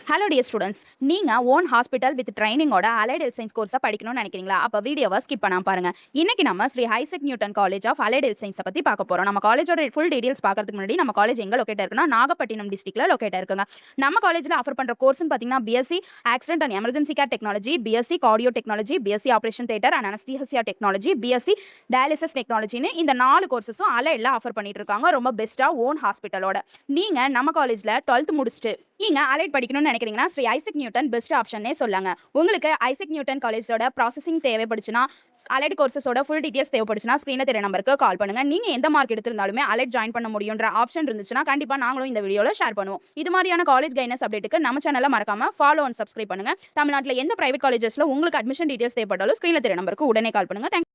Hello dear students, நீங்கள் own hospital with ட்ரைனிங்கோட allied health science கோர்ஸை படிக்கணும்னு நினைக்கிறீங்களா? அப்போ வீடியோவை ஸ்கிப் பண்ணாம பாருங்க. இன்னைக்கு நம்ம Shri Isaac Newton college of allied health சயின்ஸை பற்றி பார்க்க போகிறோம். நம்ம காலேஜோட ஃபுல் டீடைல்ஸ் பார்க்கறதுக்கு முன்னாடி நம்ம காலேஜ் எங்கே லொக்கேட் இருக்குன்னா நாகப்பட்டினம் டிஸ்ட்ரிக்ட்ல லொக்கேட் இருக்குங்க. நம்ம காலேஜில் ஆஃபர் பண்ணுற கோர்ஸ்னு பார்த்தீங்கன்னா BSc accident and emergency care technology, BSc cardio technology, BSc operation theatre and anaesthesia technology, BSc dialysis டெக்னாலஜின்னு இந்த 4 கோர்ஸஸும் அலைட்ல ஆஃபர் பண்ணிட்டு இருக்காங்க. ரொம்ப பெஸ்ட்டாக ஓன் ஹாஸ்பிட்டலோட. நீங்கள் நம்ம காலேஜில் 12th முடிச்சுட்டு நீங்க அலைட் படிக்கணும்னு நினைக்கிறீங்கன்னா ஸ்ரீ ஐசக் நியூட்டன் பெஸ்ட் ஆப்ஷனே சொல்லாங்க. உங்களுக்கு ஐசக் நியூட்டன் காலேஜோட ப்ராசஸிங் தேவைப்படுச்சுன்னா, அலைட் கோர்சஸோட ஃபுல் டீடைல்ஸ் தேவைப்படுச்சுன்னா ஸ்க்ரீனில் தெரிய நம்பருக்கு கால் பண்ணுங்க. நீங்க எந்த மார்க் எடுத்திருந்தாலுமே அலைட் ஜாயின் பண்ண முடியுன்ற ஆப்ஷன் இருந்துச்சுன்னா கண்டிப்பா நாங்களும் இந்த வீடியோவில் ஷேர் பண்ணுவோம். இது மாதிரியான காலேஜ் கைடன்ஸ் அப்டேட்டுக்கு நம்ம சேனலை மறக்காம ஃபாலோ அண்ட் சப்ஸ்கிரைப் பண்ணுங்க. தமிழ்நாட்டில் எந்த பிரைவேட் காலேஜஸ்ல உங்களுக்கு அட்மிஷன் டீடைல்ஸ் தேவைப்பட்டாலும் ஸ்க்ரீனில் தெரிய நம்பருக்கு உடனே கால் பண்ணுங்க.